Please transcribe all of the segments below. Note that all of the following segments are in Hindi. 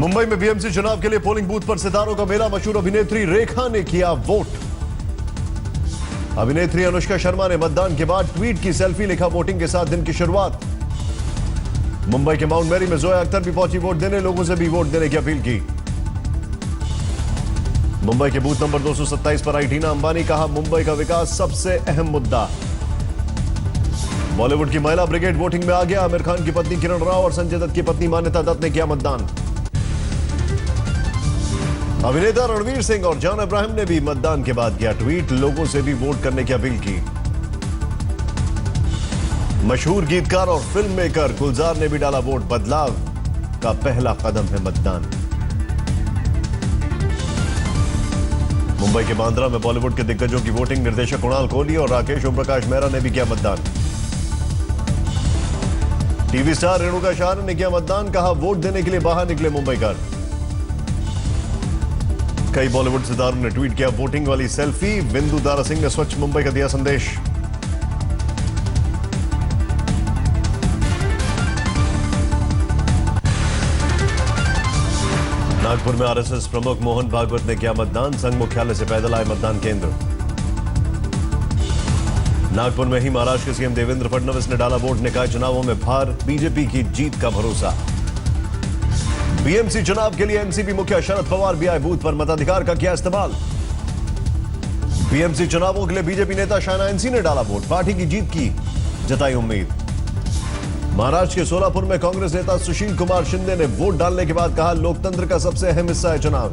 मुंबई में बीएमसी चुनाव के लिए पोलिंग बूथ पर सितारों का मेला। मशहूर अभिनेत्री रेखा ने किया वोट। अभिनेत्री अनुष्का शर्मा ने मतदान के बाद ट्वीट की सेल्फी, लिखा वोटिंग के साथ दिन की शुरुआत। मुंबई के माउंट मैरी में जोया अख्तर भी पहुंची वोट देने, लोगों से भी वोट देने की अपील की। मुंबई के बूथ नंबर 227 पर आई टीना अंबानी, कहा मुंबई का विकास सबसे अहम मुद्दा। बॉलीवुड की महिला ब्रिगेड वोटिंग में आ गया। आमिर खान की पत्नी किरण राव और संजय दत्त की पत्नी मान्यता दत्त ने किया मतदान। अभिनेता रणवीर सिंह और जॉन अब्राहम ने भी मतदान के बाद किया ट्वीट, लोगों से भी वोट करने की अपील की। मशहूर गीतकार और फिल्म मेकर गुलजार ने भी डाला वोट। बदलाव का पहला कदम है मतदान। मुंबई के बांद्रा में बॉलीवुड के दिग्गजों की वोटिंग। निर्देशक कुणाल कोहली और राकेश ओमप्रकाश मेहरा ने भी किया मतदान। टीवी स्टार रेणुका शहा ने किया मतदान, कहा वोट देने के लिए बाहर निकले मुंबईकर। कई बॉलीवुड सितारों ने ट्वीट किया वोटिंग वाली सेल्फी। बिंदु दारा सिंह ने स्वच्छ मुंबई का दिया संदेश। नागपुर में आरएसएस प्रमुख मोहन भागवत ने किया मतदान। संघ मुख्यालय से पैदल आए मतदान केंद्र। नागपुर में ही महाराष्ट्र के सीएम देवेंद्र फडणवीस ने डाला वोट, ने कहा चुनावों में भार, बीजेपी की जीत का भरोसा। बीएमसी चुनाव के लिए एनसीपी मुखिया शरद पवार भी आए बूथ पर, मताधिकार का किया इस्तेमाल। बीएमसी चुनावों के लिए बीजेपी नेता शायना एनसी ने डाला वोट, पार्टी की जीत की जताई उम्मीद। महाराष्ट्र के सोलापुर में कांग्रेस नेता सुशील कुमार शिंदे ने वोट डालने के बाद कहा लोकतंत्र का सबसे अहम हिस्सा है चुनाव।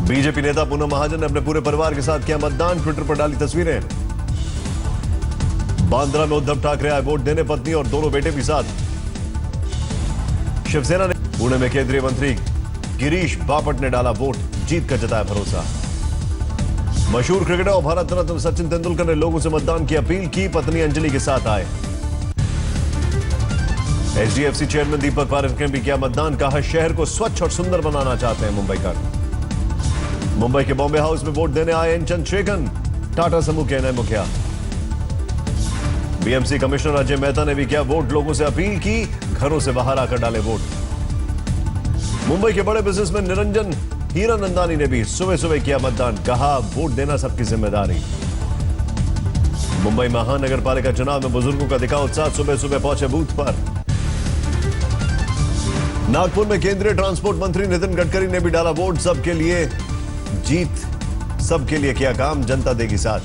बीजेपी नेता पूनम महाजन ने अपने पूरे परिवार के साथ किया मतदान, ट्विटर पर डाली तस्वीरें। बांद्रा में उद्धव ठाकरे आए वोट देने, पत्नी और दोनों बेटे भी साथ। शिवसेना ने पुणे में केंद्रीय मंत्री गिरीश बापट ने डाला वोट, जीत का जताया भरोसा। मशहूर क्रिकेटर और भारत रत्न सचिन तेंदुलकर ने लोगों से मतदान की अपील की, पत्नी अंजलि के साथ आए। एचडीएफसी चेयरमैन दीपक पारेख ने भी किया मतदान, कहा शहर को स्वच्छ और सुंदर बनाना चाहते हैं मुंबईकर। मुंबई के बॉम्बे हाउस में वोट देने आए एन चंद्रशेखर, टाटा समूह के नए मुखिया। बीएमसी कमिश्नर अजय मेहता ने भी किया वोट, लोगों से अपील की घरों से बाहर आकर डाले वोट। मुंबई के बड़े बिजनेसमैन निरंजन हीरानंदानी ने भी सुबह सुबह किया मतदान, कहा वोट देना सबकी जिम्मेदारी। मुंबई महानगर पालिका चुनाव में बुजुर्गों का दिखा उत्साह, सुबह सुबह पहुंचे बूथ पर। नागपुर में केंद्रीय ट्रांसपोर्ट मंत्री नितिन गडकरी ने भी डाला वोट, सबके लिए जीत, सबके लिए किया काम, जनता देगी साथ।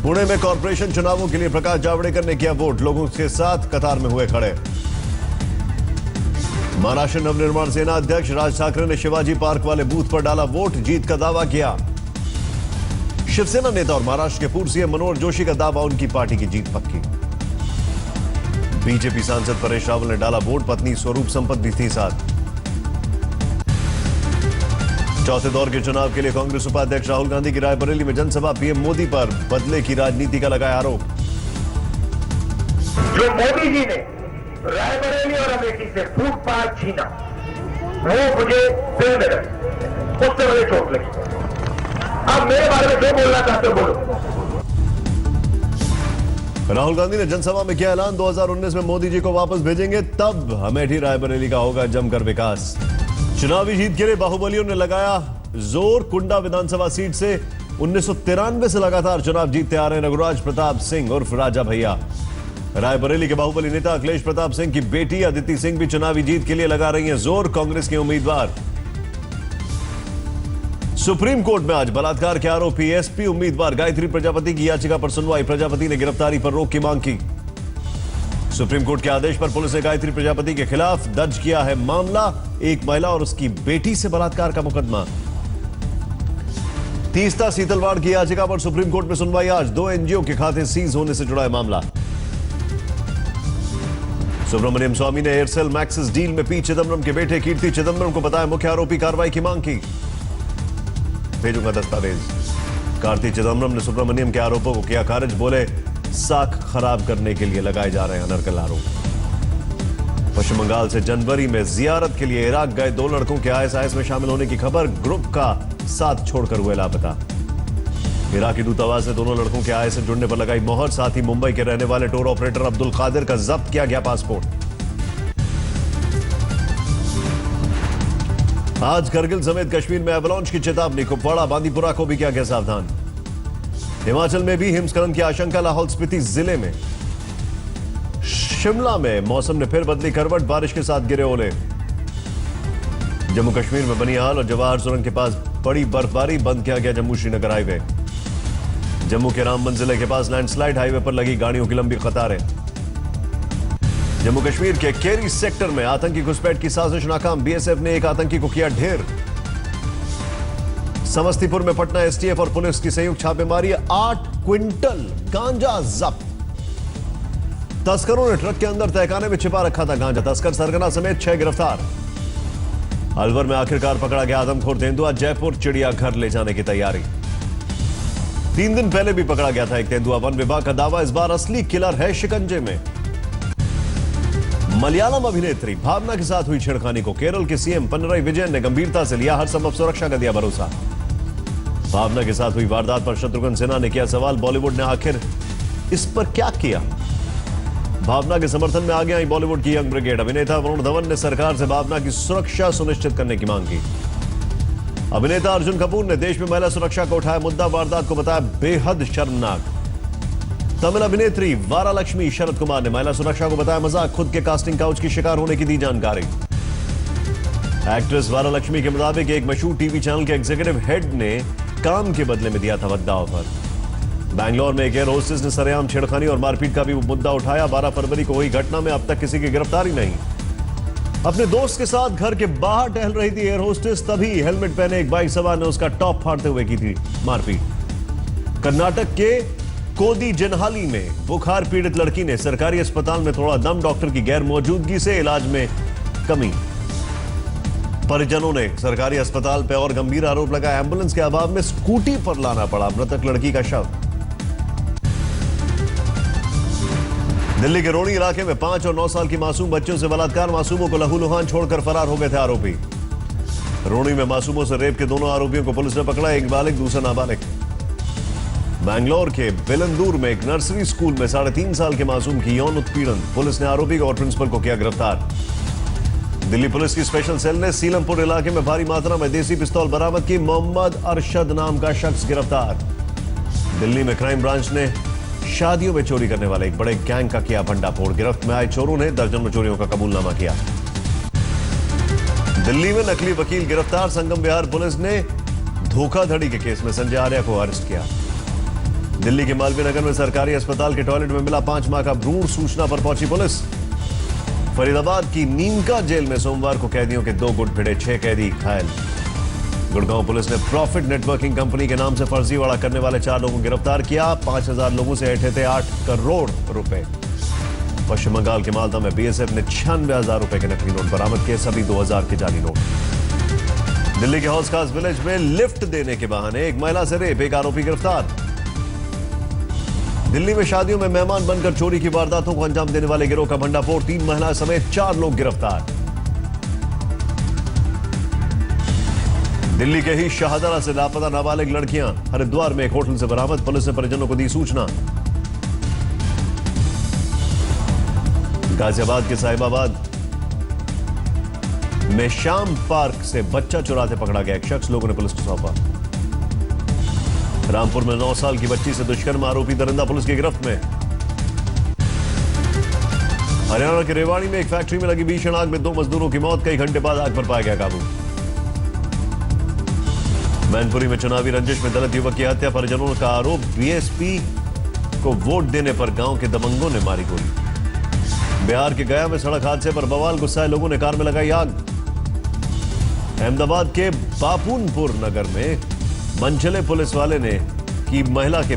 पुणे में कॉर्पोरेशन चुनावों के लिए प्रकाश जावड़ेकर ने किया वोट, लोगों के साथ कतार में हुए खड़े। महाराष्ट्र नवनिर्माण सेना अध्यक्ष राज ठाकरे ने शिवाजी पार्क वाले बूथ पर डाला वोट, जीत का दावा किया। शिवसेना नेता और महाराष्ट्र के पूर्व सीएम मनोहर जोशी का दावा, उनकी पार्टी की जीत पक्की। बीजेपी सांसद परेश रावल ने डाला वोट, पत्नी स्वरूप संपत भी थी साथ। चौथे दौर के चुनाव के लिए कांग्रेस उपाध्यक्ष राहुल गांधी की रायबरेली में जनसभा, पीएम मोदी पर बदले की राजनीति का लगाया आरोप। जो मोदी जी ने रायबरेली और अमेठी से फुटपाथ छीना, वो मुझे दिल में रहे, उससे मुझे चोट लगी। अब मेरे बारे में जो बोलना चाहते हो बोलो। राहुल गांधी ने जनसभा में किया ऐलान, 2019 में मोदी जी को वापस भेजेंगे, तब अमेठी रायबरेली का होगा जमकर विकास। चुनावी जीत के लिए बाहुबलियों ने लगाया जोर। कुंडा विधानसभा सीट से 1993 से लगातार चुनाव जीतते आ रहे हैं रघुराज प्रताप सिंह उर्फ राजा भैया। रायबरेली के बाहुबली नेता अखिलेश प्रताप सिंह की बेटी अदिति सिंह भी चुनावी जीत के लिए लगा रही हैं जोर, कांग्रेस के उम्मीदवार। सुप्रीम कोर्ट में आज बलात्कार के आरोपी एसपी उम्मीदवार गायत्री प्रजापति की याचिका पर सुनवाई। प्रजापति ने गिरफ्तारी पर रोक की मांग की। सुप्रीम कोर्ट के आदेश पर पुलिस ने गायत्री प्रजापति के खिलाफ दर्ज किया है मामला, एक महिला और उसकी बेटी से बलात्कार का मुकदमा। तीस्ता सीतलवाड़ की याचिका पर सुप्रीम कोर्ट में सुनवाई आज। 2 एनजीओ के खाते सीज होने से जुड़ा है मामला। सुब्रमण्यम स्वामी ने एयरसेल मैक्सिस डील में पी चिदम्बरम के बेटे कीर्ति चिदम्बरम को बताया मुख्य आरोपी, कार्रवाई की मांग की। भेजूंगा दस्तावेज। कार्ति चिदम्बरम ने सुब्रमण्यम के आरोपों को किया खारिज, बोले साख खराब करने के लिए लगाए जा रहे हैं अनर्गल आरोप। पश्चिम बंगाल से जनवरी में जियारत के लिए इराक गए 2 लड़कों के आईएसआईएस में शामिल होने की खबर, ग्रुप का साथ छोड़कर हुए लापता। इराकी दूतावास ने दोनों लड़कों के आईएसआईएस से जुड़ने पर लगाई मोहर, साथ ही मुंबई के रहने वाले टूर ऑपरेटर अब्दुल कादिर का जब्त किया गया पासपोर्ट। आज करगिल समेत कश्मीर में एवलांच की चेतावनी, कुपवाड़ा बांदीपुरा को भी किया गया सावधान। हिमाचल में भी हिमस्खलन की आशंका, लाहौल स्पीति जिले में। शिमला में मौसम ने फिर बदली करवट, बारिश के साथ गिरे ओले। जम्मू कश्मीर में बनिहाल और जवाहर सुरंग के पास बड़ी बर्फबारी, बंद किया गया जम्मू श्रीनगर हाईवे। जम्मू के रामबन जिले के पास लैंडस्लाइड, हाईवे पर लगी गाड़ियों की लंबी कतारें। जम्मू कश्मीर के केरी सेक्टर में आतंकी घुसपैठ की साजिश नाकाम, बीएसएफ ने एक आतंकी को किया ढेर। समस्तीपुर में पटना एसटीएफ और पुलिस की संयुक्त छापेमारी, 8 क्विंटल गांजा जब्त। तस्करों ने ट्रक के अंदर तहखाने में छिपा रखा था गांजा, तस्कर सरगना समेत 6 गिरफ्तार। अलवर में आखिरकार पकड़ा गया आदमखोर तेंदुआ, जयपुर चिड़ियाघर ले जाने की तैयारी। 3 दिन पहले भी पकड़ा गया था एक तेंदुआ, वन विभाग का दावा इस बार असली किलर है शिकंजे में। मलयालम अभिनेत्री भावना के साथ हुई छेड़खानी को केरल के सीएम पिनराई विजयन ने गंभीरता से लिया, हर संभव सुरक्षा का दिया भरोसा। भावना के साथ हुई वारदात पर शत्रुघ्न सिन्हा ने किया सवाल, बॉलीवुड ने आखिर इस पर क्या किया। भावना के समर्थन में आगे आई बॉलीवुड की यंग ब्रिगेड, अभिनेता वरुण धवन ने सरकार से भावना की सुरक्षा सुनिश्चित करने की मांग की। अभिनेता अर्जुन कपूर ने देश में महिला सुरक्षा को उठाया मुद्दा, वारदात को बताया बेहद शर्मनाक। तमिल अभिनेत्री वारालक्ष्मी शरद कुमार ने महिला सुरक्षा को बताया मजाक, खुद के कास्टिंग काउच की शिकार होने की दी जानकारी। एक्ट्रेस वारालक्ष्मी के मुताबिक एक मशहूर टीवी चैनल के एग्जीक्यूटिव हेड ने काम के बदले में दिया था बद्दा ऑफर। बैंगलोर में एक एयर होस्टेस ने सरेआम छेड़खानी और मारपीट का भी मुद्दा उठाया, 12 फरवरी को हुई घटना में अब तक किसी की गिरफ्तारी नहीं। अपने दोस्त के साथ घर के बाहर टहल रही थी एयर होस्टेस, तभी हेलमेट पहने एक बाइक सवार ने उसका टॉप फाड़ते हुए की थी मारपीट। कर्नाटक के कोदी जनहाली में बुखार पीड़ित लड़की ने सरकारी अस्पताल में तोड़ा दम, डॉक्टर की गैर मौजूदगी से इलाज में कमी। परिजनों ने सरकारी अस्पताल पर और गंभीर आरोप लगाया, एम्बुलेंस के अभाव में स्कूटी पर लाना पड़ा मृतक लड़की का शव। दिल्ली के रोणी इलाके में 5 और 9 साल की मासूम बच्चों से बलात्कार, मासूमों को लहूलुहान छोड़कर फरार हो गए थे आरोपी। रोणी में मासूमों से रेप के दोनों आरोपियों को पुलिस ने पकड़ा, एक बालिग दूसरा नाबालिग। बैंगलोर के बेलंदूर में एक नर्सरी स्कूल में 3.5 साल के मासूम की यौन उत्पीड़न, पुलिस ने आरोपी और प्रिंसिपल को किया गिरफ्तार। दिल्ली पुलिस की स्पेशल सेल ने सीलमपुर इलाके में भारी मात्रा में देसी पिस्तौल बरामद की, मोहम्मद अरशद नाम का शख्स गिरफ्तार। दिल्ली में क्राइम ब्रांच ने शादियों में चोरी करने वाले एक बड़े गैंग का किया भंडाफोड़, गिरफ्त में आए चोरों ने दर्जनों चोरियों का कबूलनामा किया। दिल्ली में नकली वकील गिरफ्तार, संगम विहार पुलिस ने धोखाधड़ी के केस में संजय आर्या को अरेस्ट किया। दिल्ली के मालवीय नगर में सरकारी अस्पताल के टॉयलेट में मिला 5 माह का भ्रूण, सूचना पर पहुंची पुलिस। फरीदाबाद की नीमका जेल में सोमवार को कैदियों के 2 गुट भिड़े, 6 कैदी घायल। गुड़गांव पुलिस ने प्रॉफिट नेटवर्किंग कंपनी के नाम से फर्जीवाड़ा करने वाले 4 लोगों को गिरफ्तार किया, 5000 लोगों से ऐंठे थे 8 करोड़ रुपए। पश्चिम बंगाल के मालदा में बीएसएफ ने 96,000 रुपए के नकली नोट बरामद किए, सभी 2000 के जाली नोट। दिल्ली के हौस खास विलेज में लिफ्ट देने के बहाने एक महिला से रेप, एक आरोपी गिरफ्तार। दिल्ली में शादियों में मेहमान बनकर चोरी की वारदातों को अंजाम देने वाले गिरोह का भंडाफोड़, 3 महिलाएं समेत 4 लोग गिरफ्तार। दिल्ली के ही शाहदरा से लापता नाबालिग लड़कियां हरिद्वार में एक होटल से बरामद, पुलिस ने परिजनों को दी सूचना। गाजियाबाद के साहिबाबाद में शाम पार्क से बच्चा चुराते पकड़ा गया एक शख्स, लोगों ने पुलिस को सौंपा। रामपुर में 9 साल की बच्ची से दुष्कर्म, आरोपी दरिंदा पुलिस की गिरफ्त में। हरियाणा के रेवाड़ी में एक फैक्ट्री में लगी भीषण आग में 2 मजदूरों की मौत, कई घंटे बाद आग पर पाया गया काबू। मैनपुरी में चुनावी रंजिश में दलित युवक की हत्या, परिजनों का आरोप बीएसपी को वोट देने पर गांव के दबंगों ने मारी गोली। बिहार के गया में सड़क हादसे पर बवाल, गुस्साए लोगों ने कार में लगाई आग। अहमदाबाद के बापुनपुर नगर में मंचले पुलिस वाले ने की महिला के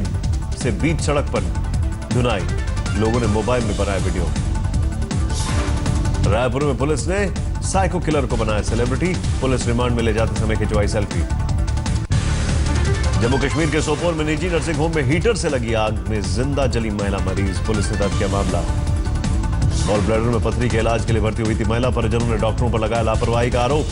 से बीच सड़क पर धुनाई, लोगों ने मोबाइल में बनाया वीडियो। रायपुर में पुलिस ने साइको किलर को बनाया सेलिब्रिटी, पुलिस रिमांड में ले जाते समय खिंचवाई सेल्फी। जम्मू कश्मीर के सोपोर में निजी नर्सिंग होम में हीटर से लगी आग में जिंदा जली महिला मरीज, पुलिस ने दर्ज किया मामला। गॉल ब्लैडर में पथरी के इलाज के लिए भर्ती हुई थी महिला, परिजनों ने डॉक्टरों पर लगाया लापरवाही का आरोप।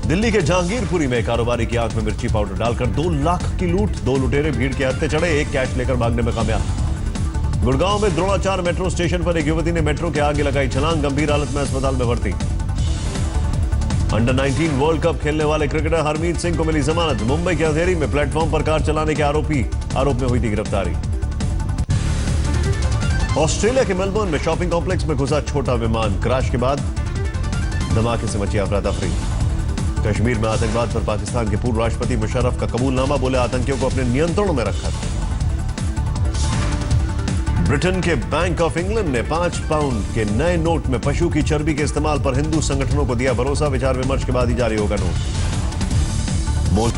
दिल्ली के जहांगीरपुरी में कारोबारी की आंख में मिर्ची पाउडर डालकर 2 लाख की लूट, 2 लुटेरे भीड़ के हत्थे चढ़े, एक कैश लेकर भागने में कामयाब। गुड़गांव में द्रोणाचार्य मेट्रो स्टेशन पर एक युवती ने मेट्रो के आगे लगाई छलांग, गंभीर हालत में अस्पताल में भर्ती। अंडर 19 वर्ल्ड कप खेलने वाले क्रिकेटर हरमीत सिंह को मिली जमानत। मुंबई के अंधेरी में प्लेटफॉर्म पर कार चलाने के आरोप में हुई थी गिरफ्तारी। ऑस्ट्रेलिया के मेलबर्न में शॉपिंग कॉम्प्लेक्स में घुसा छोटा विमान, क्रैश के बाद धमाके से मची अफरा तफरी। कश्मीर में आतंकवाद पर पाकिस्तान के पूर्व राष्ट्रपति मुशर्रफ का कबूलनामा, बोले आतंकियों को अपने नियंत्रण में रखा था। ब्रिटेन के बैंक ऑफ इंग्लैंड ने 5 पाउंड के नए नोट में पशु की चर्बी के इस्तेमाल पर हिंदू संगठनों को दिया भरोसा। विचार विमर्श के बाद ही जारी होगा नोट।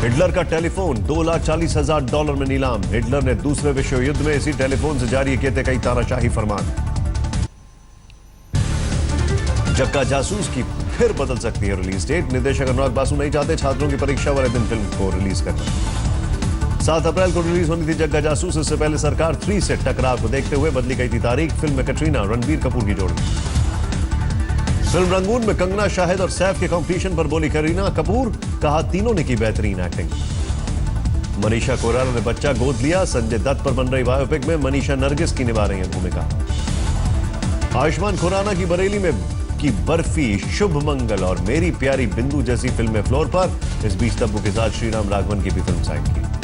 हिटलर का टेलीफोन $2,40,000 में नीलाम। हिटलर ने दूसरे विश्व युद्ध में इसी टेलीफोन से जारी किए थे कई तानाशाही फरमान। जग्गा जासूस की फिर बदल सकती है रिलीज डेट। निदेशक अनुराग बासु नहीं चाहते छात्रों की परीक्षा वाले दिन फिल्म को रिलीज करना। 7 अप्रैल को रिलीज होनी थी जग्गा जासूस। इससे पहले सरकार 3 से टकराव को देखते हुए बदली गई थी तारीख। फिल्म में कटरीना, रणबीर कपूर की जोड़ी। फिल्म रंगून में कंगना, शाहिद और सैफ के कंपटीशन पर बोली करीना कपूर, कहा तीनों ने की बेहतरीन एक्टिंग। मनीषा कोइराला ने बच्चा गोद लिया। संजय दत्त पर बन रही बायोपिक में मनीषा नरगिस की निभा रही है भूमिका। आयुष्मान खुराना की बरेली में की बर्फी, शुभ मंगल और मेरी प्यारी बिंदु जैसी फिल्में फ्लोर पर। इस बीच तब्बू के साथ श्रीराम राघवन की भी फिल्म साइन की।